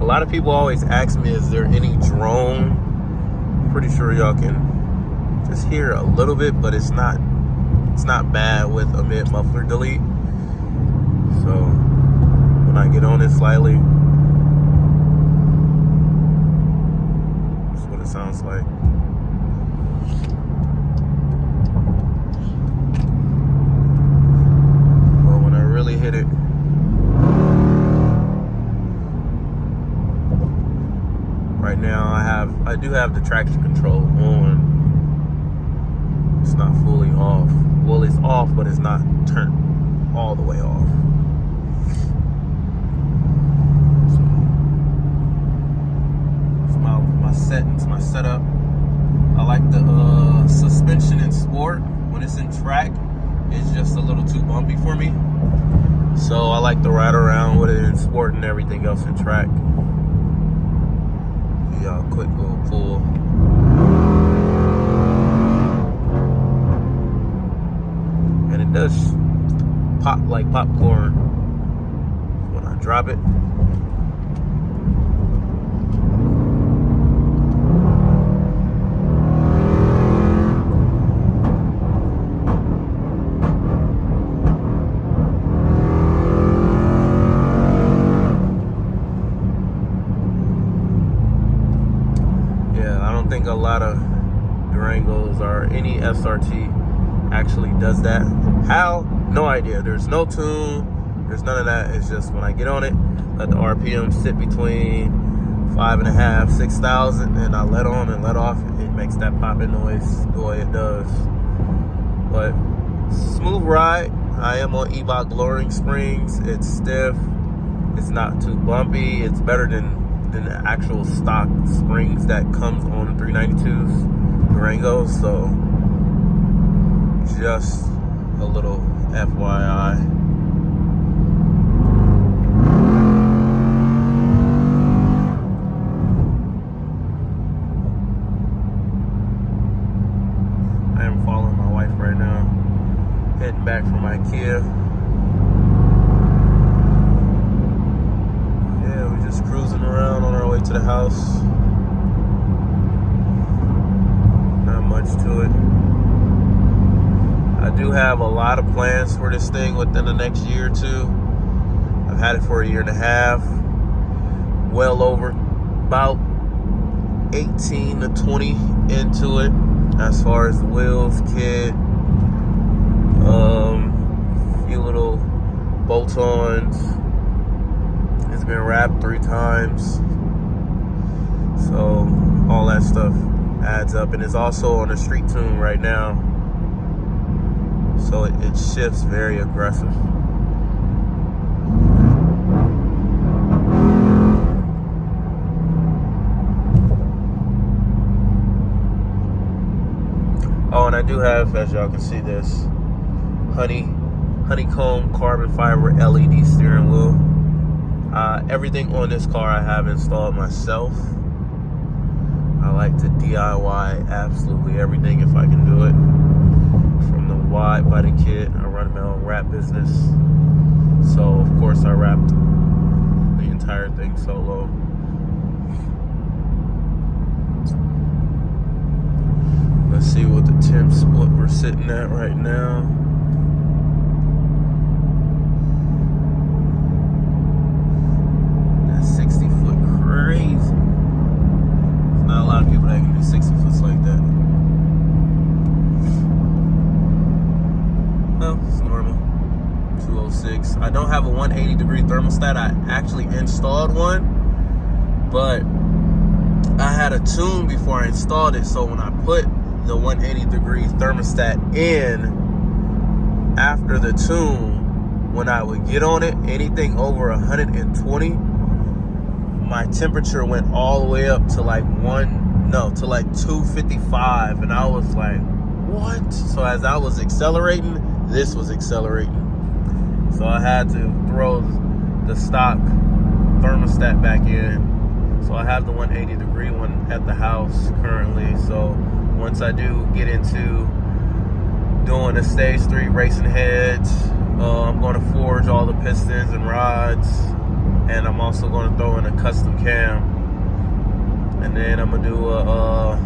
lot of people always ask me, is there any drone? Pretty sure y'all can just hear a little bit, but it's not bad with a mid muffler delete. So when I get on it slightly, that's what it sounds like. But when I really hit it, right now I do have the traction control on. It's not fully off. Well, it's off, but it's not turned all the way off. So, it's my settings, my setup. I like the suspension in sport. When it's in track, it's just a little too bumpy for me. So I like to ride around with it in sport and everything else in track. Y'all, quick little pull. And it does pop like popcorn when I drop it. I don't think a lot of Durangos or any SRT actually does that. How? No idea. There's no tune. There's none of that. It's just when I get on it, let the RPM sit between 5.5, 6,000, and I let on and let off. It makes that popping noise the way it does. But smooth ride. I am on Ebot lowering springs. It's stiff. It's not too bumpy. It's better than the actual stock springs that comes on the 392s Durangos. So just a little FYI. I am following my wife right now, heading back from IKEA. Just cruising around on our way to the house. Not much to it. I do have a lot of plans for this thing within the next year or two. I've had it for a year and a half. Well over about 18 to 20 into it as far as the wheels, kit, a few little bolt-ons. It's been wrapped 3 times, so all that stuff adds up. And it's also on a street tune right now, so it shifts very aggressive. Oh, and I do have, as y'all can see, this honeycomb carbon fiber LED steering wheel. Everything on this car I have installed myself. I like to DIY absolutely everything if I can do it. From the wide body kit, I run my own wrap business. So of course I wrapped the entire thing solo. Let's see what the temp split we're sitting at right now. That's 60 foot crazy. There's not a lot of people that can do 60 foots like that. No, it's normal. 206. I don't have a 180 degree thermostat. I actually installed one, but I had a tune before I installed it, so when I put the 180 degree thermostat in after the tune, when I would get on it, anything over 120, my temperature went all the way up to like 255, and I was like, what? So as I was accelerating, this was accelerating. So I had to throw the stock thermostat back in. So I have the 180 degree one at the house currently. So once I do get into doing the stage 3 racing heads, I'm going to forge all the pistons and rods and I'm also going to throw in a custom cam, and then I'm gonna do a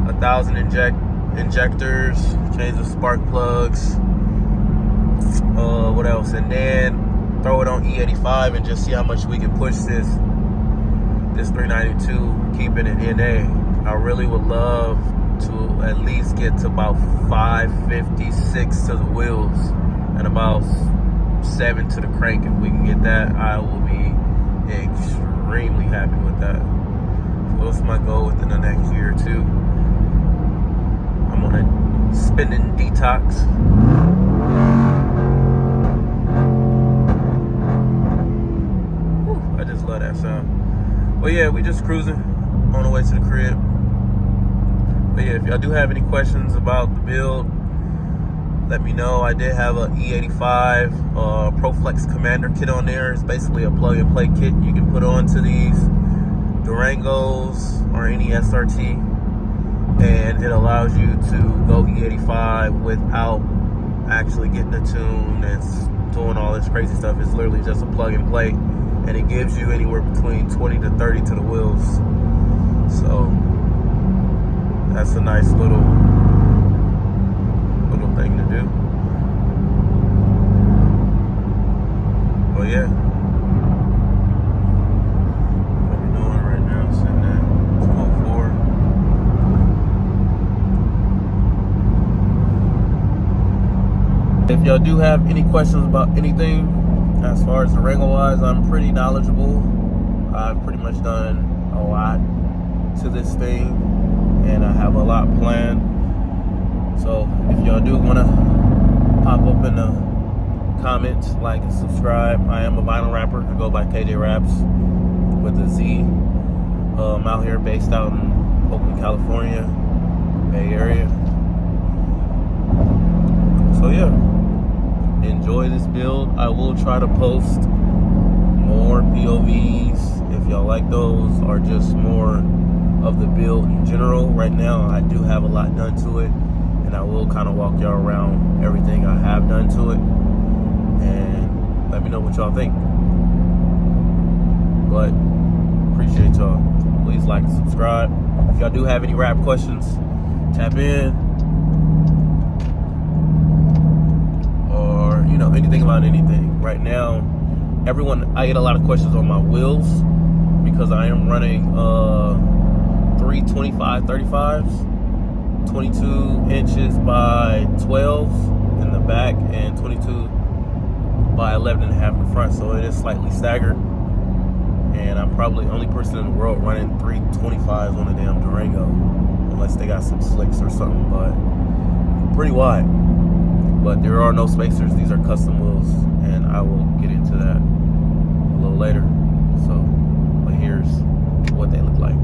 1,000 injectors, change the spark plugs, what else, and then throw it on E85 and just see how much we can push this 392, keeping it NA. I really would love to at least get to about 556 to the wheels and about 7 to the crank. If we can get that, I will be extremely happy with that. So that's my goal within the next year or two. I'm on a spending detox. Whew, I just love that sound. But yeah, we just cruising on the way to the crib. But yeah, if y'all do have any questions about the build, let me know. I did have a E85 ProFlex Commander kit on there. It's basically a plug and play kit you can put onto these Durangos or any SRT, and it allows you to go E85 without actually getting a tune and doing all this crazy stuff. It's literally just a plug and play, and it gives you anywhere between 20 to 30 to the wheels. So that's a nice little thing to do. But yeah, what we're doing right now, sitting at 12.4. If y'all do have any questions about anything as far as Durango wise, I'm pretty knowledgeable. I've pretty much done a lot to this thing, and I have a lot planned. So if y'all do want to pop up in the comments, like and subscribe. I am a vinyl rapper. I go by KJ Raps with a Z. I'm out here based out in Oakland, California, Bay Area. So yeah, enjoy this build. I will try to post more POVs if y'all like those, or just more of the build in general. Right now I do have a lot done to it, and I will kind of walk y'all around everything I have done to it, and let me know what y'all think. But appreciate y'all. Please like and subscribe. If y'all do have any rap questions, tap in, or anything about anything. Right now, I get a lot of questions on my wheels because I am running 325 35s, 22 inches by 12 in the back and 22 by 11 and a half in the front, so it is slightly staggered. And I'm probably the only person in the world running 325s on a damn Durango, unless they got some slicks or something, but pretty wide. But there are no spacers. These are custom wheels, and I will get into that a little later. So, but here's what they look like.